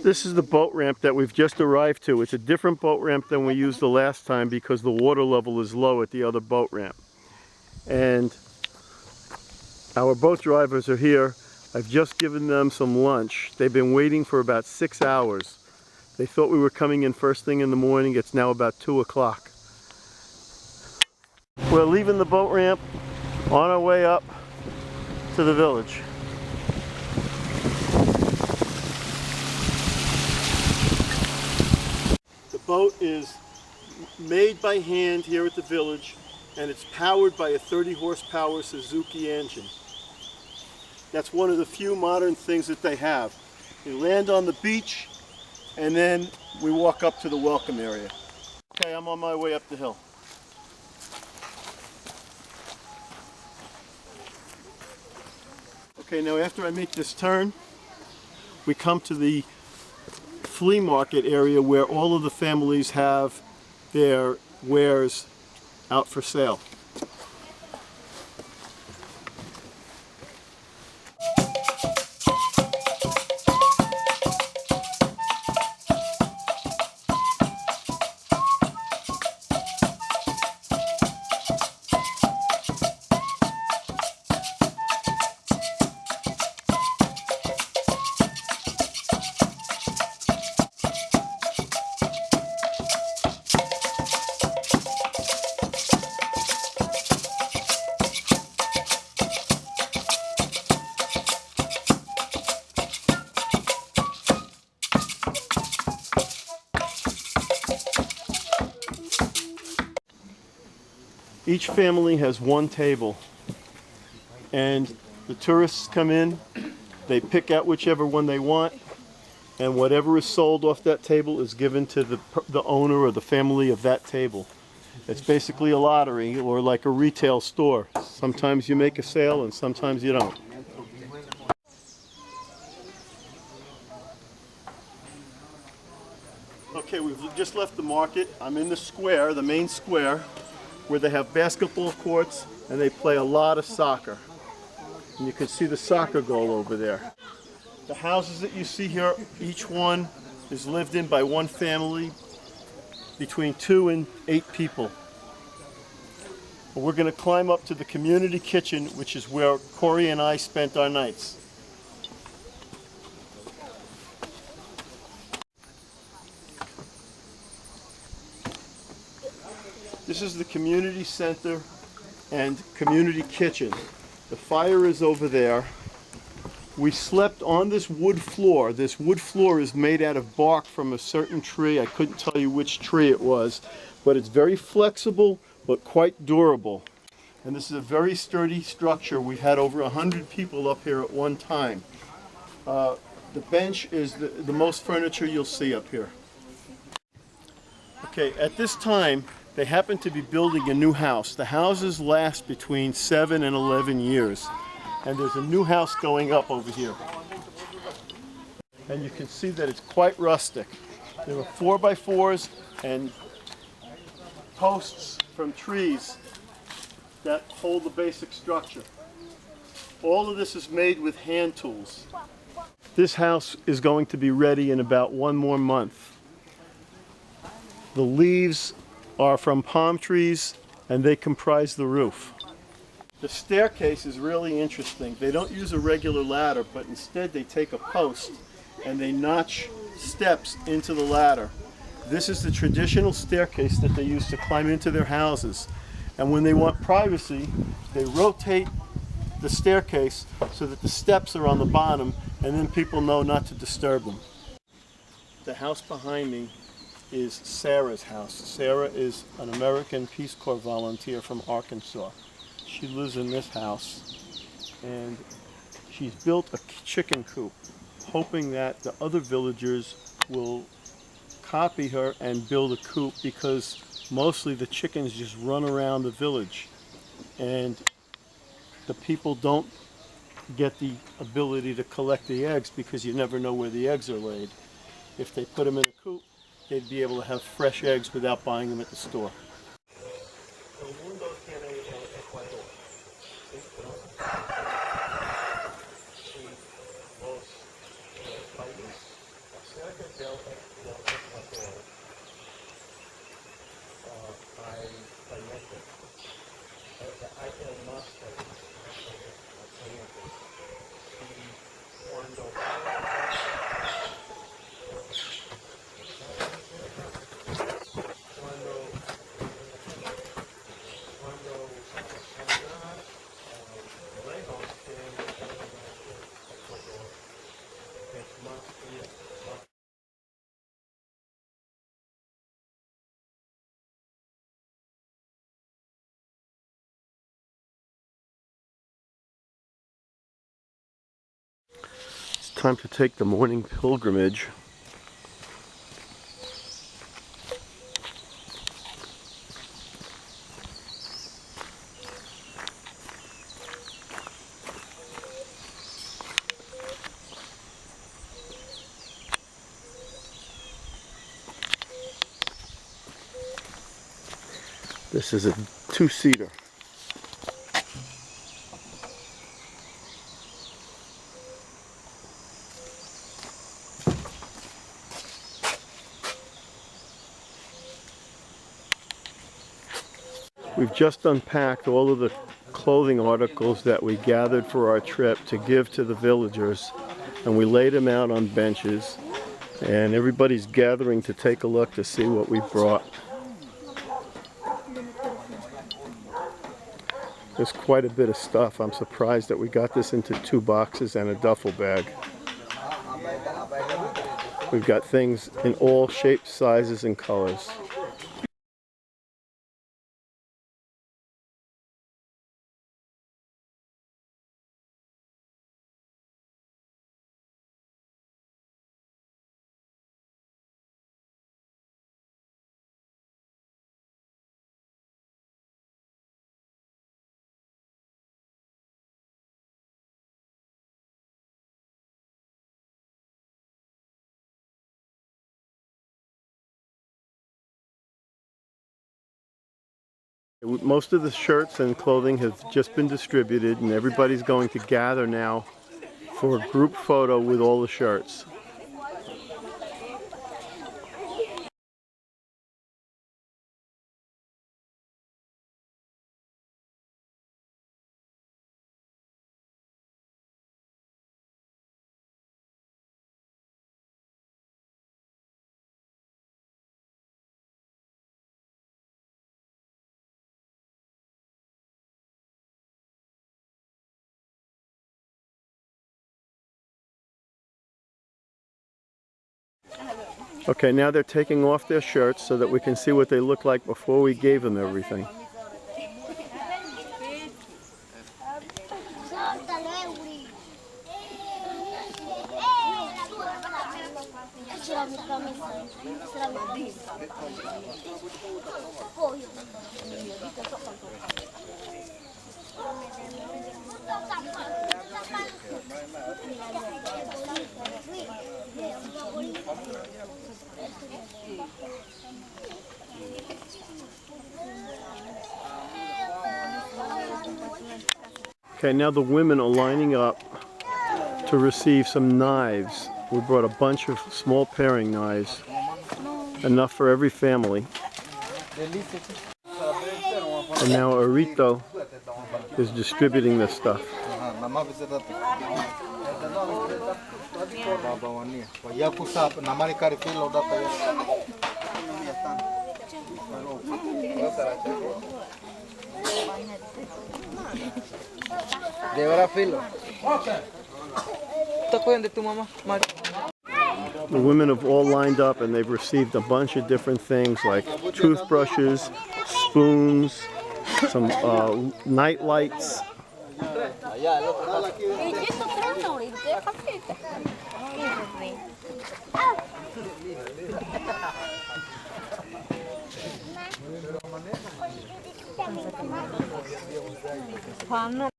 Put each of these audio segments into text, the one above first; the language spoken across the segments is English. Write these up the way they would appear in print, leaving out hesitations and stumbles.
This is the boat ramp that we've just arrived to. It's a different boat ramp than we used the last time because the water level is low at the other boat ramp. And our boat drivers are here. I've just given them some lunch. They've been waiting for about 6 hours. They thought we were coming in first thing in the morning. It's now about 2 o'clock. We're leaving the boat ramp on our way up to the village. The boat is made by hand here at the village, and it's powered by a 30 horsepower Suzuki engine. That's one of the few modern things that they have. You land on the beach, and then we walk up to the welcome area. Okay, I'm on my way up the hill. Okay, now after I make this turn, we come to the flea market area where all of the families have their wares out for sale. Each family has one table, and the tourists come in, they pick out whichever one they want, and whatever is sold off that table is given to the owner or the family of that table. It's basically a lottery or like a retail store. Sometimes you make a sale and sometimes you don't. Okay, we've just left the market. I'm in the square, the main square, where they have basketball courts and they play a lot of soccer. And you can see the soccer goal over there. The houses that you see here, each one is lived in by one family, between 2 and 8 people. We're going to climb up to the community kitchen, which is where Corey and I spent our nights. This is the community center and community kitchen. The fire is over there. We slept on this wood floor. This wood floor is made out of bark from a certain tree. I couldn't tell you which tree it was, but it's very flexible but quite durable. And this is a very sturdy structure. We've had over 100 people up here at one time. The bench is the most furniture you'll see up here. Okay, at this time, they happen to be building a new house. The houses last between 7 and 11 years. And there's a new house going up over here. And you can see that it's quite rustic. There are 4x4s and posts from trees that hold the basic structure. All of this is made with hand tools. This house is going to be ready in about 1 more month. The leaves are from palm trees and they comprise the roof. The staircase is really interesting. They don't use a regular ladder, but instead they take a post and they notch steps into the ladder. This is the traditional staircase that they use to climb into their houses. And when they want privacy, they rotate the staircase so that the steps are on the bottom and then people know not to disturb them. The house behind me is Sarah's house. Sarah is an American Peace Corps volunteer from Arkansas. She lives in this house and she's built a chicken coop, hoping that the other villagers will copy her and build a coop because mostly the chickens just run around the village and the people don't get the ability to collect the eggs because you never know where the eggs are laid. If they put them in a coop, they'd be able to have fresh eggs without buying them at the store. It's time to take the morning pilgrimage. This is a two-seater. We've just unpacked all of the clothing articles that we gathered for our trip to give to the villagers, and we laid them out on benches, and everybody's gathering to take a look to see what we brought. There's quite a bit of stuff. I'm surprised that we got this into 2 boxes and a duffel bag. We've got things in all shapes, sizes, and colors. Most of the shirts and clothing have just been distributed, and everybody's going to gather now for a group photo with all the shirts. Okay, now they're taking off their shirts so that we can see what they look like before we gave them everything. Okay, now the women are lining up to receive some knives. We brought a bunch of small paring knives, enough for every family. And now Arito is distributing this stuff. The women have all lined up and they've received a bunch of different things like toothbrushes, spoons, some night lights.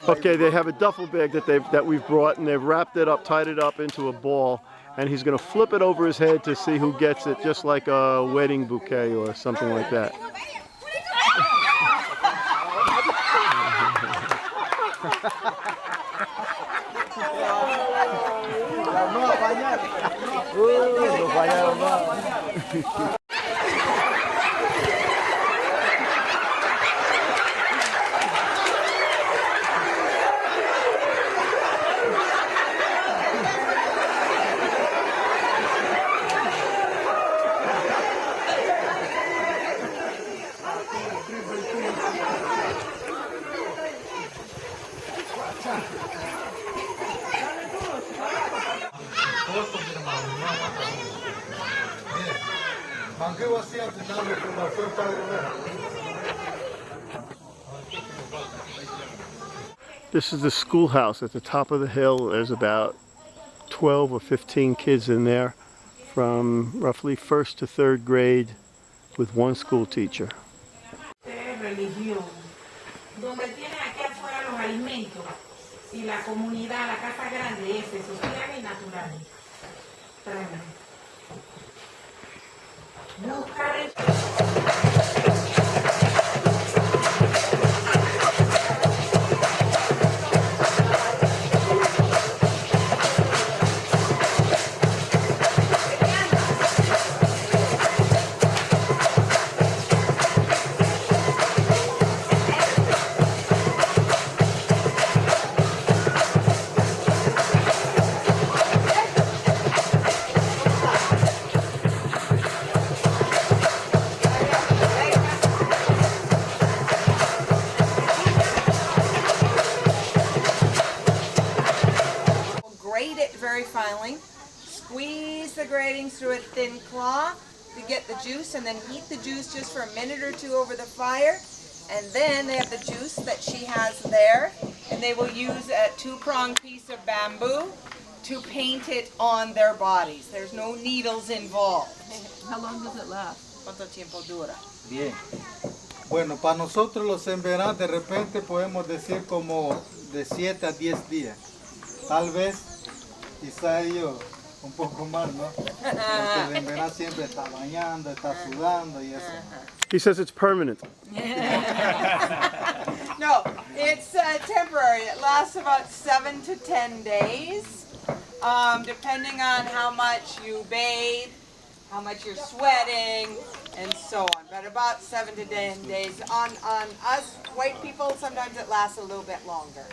Okay, they have a duffel bag that we've brought, and they've wrapped it up, tied it up into a ball, and he's going to flip it over his head to see who gets it, just like a wedding bouquet or something like that. This is the schoolhouse at the top of the hill. There's about 12 or 15 kids in there from roughly first to third grade with one school teacher. Grate it very finely, squeeze the gratings through a thin cloth to get the juice, and then heat the juice just for a minute or two over the fire. And then they have the juice that she has there, and they will use a two-pronged piece of bamboo to paint it on their bodies. There's no needles involved. How long does it last? ¿Cuánto tiempo dura? Bien. Bueno, para nosotros los Embera de repente podemos decir como de 7 a 10 días. Tal vez, quizá ellos un poco más, ¿no? Porque el Embera siempre está bañando, está sudando y eso. He says it's permanent. No, it's temporary. It lasts about 7 to 10 days, depending on how much you bathe, how much you're sweating, and so on. But about 7 to 10 days. On us white people, sometimes it lasts a little bit longer.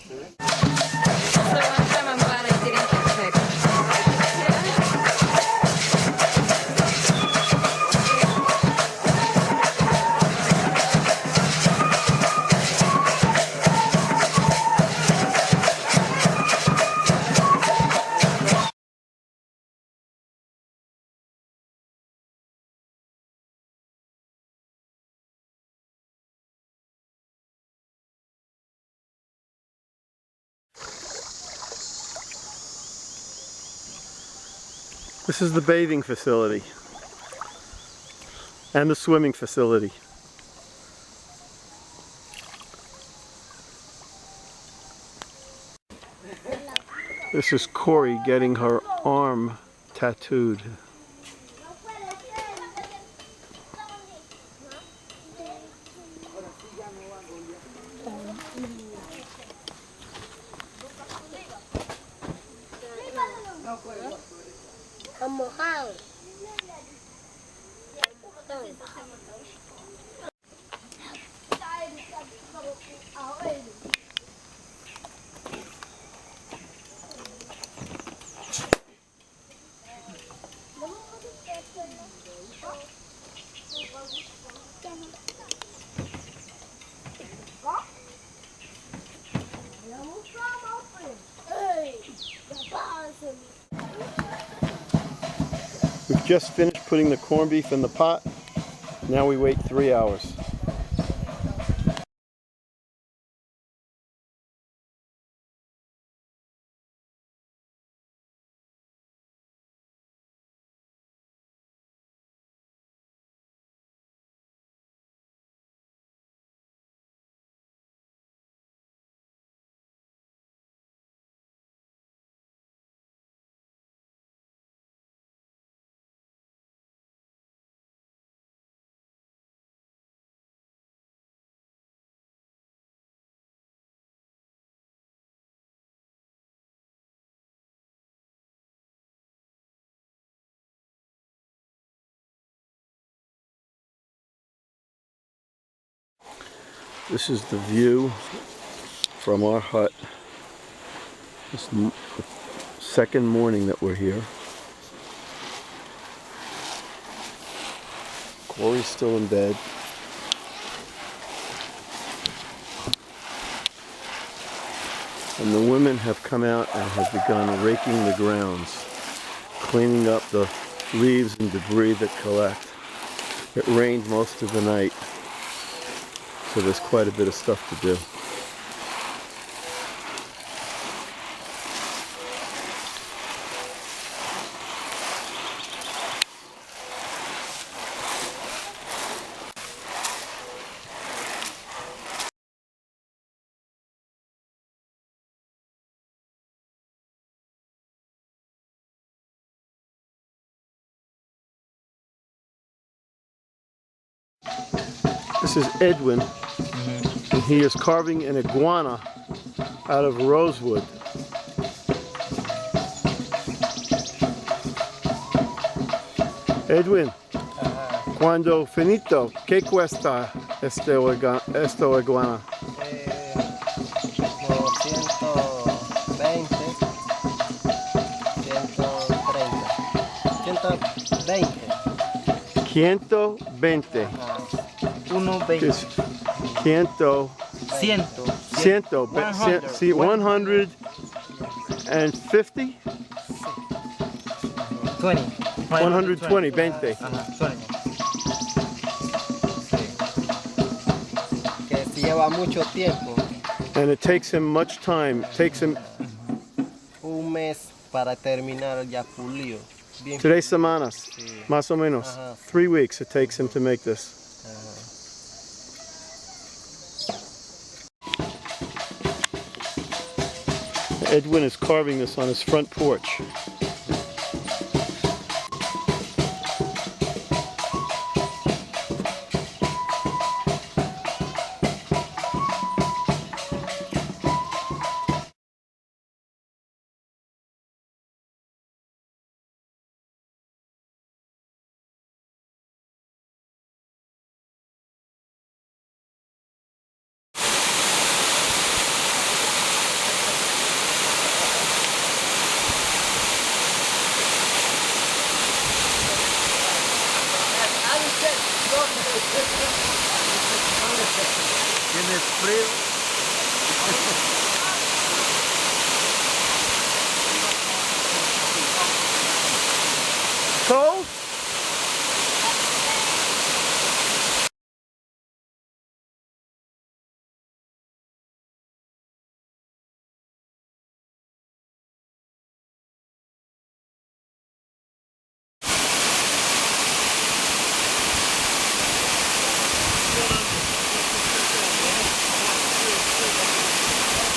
So one time I'm glad I didn't get sick. This is the bathing facility and the swimming facility. This is Corey getting her arm tattooed. We've just finished putting the corned beef in the pot. Now we wait 3 hours. This is the view from our hut. This is the second morning that we're here. Corey's still in bed. And the women have come out and have begun raking the grounds, cleaning up the leaves and debris that collect. It rained most of the night, so there's quite a bit of stuff to do. This is Edwin, and he is carving an iguana out of rosewood. Edwin, cuando finito, ¿qué cuesta esta iguana? Como 120, 130, 120. 120. Is 100. 150? 20. 120, 20. Ajá, 20. Que si lleva mucho tiempo, And it takes him much time. It takes him un mes para terminar ya pulido. Bien. 3 semanas, Sí. más o menos. Ajá. 3 weeks it takes him to make this. Edwin is carving this on his front porch. ¿Tienes frío?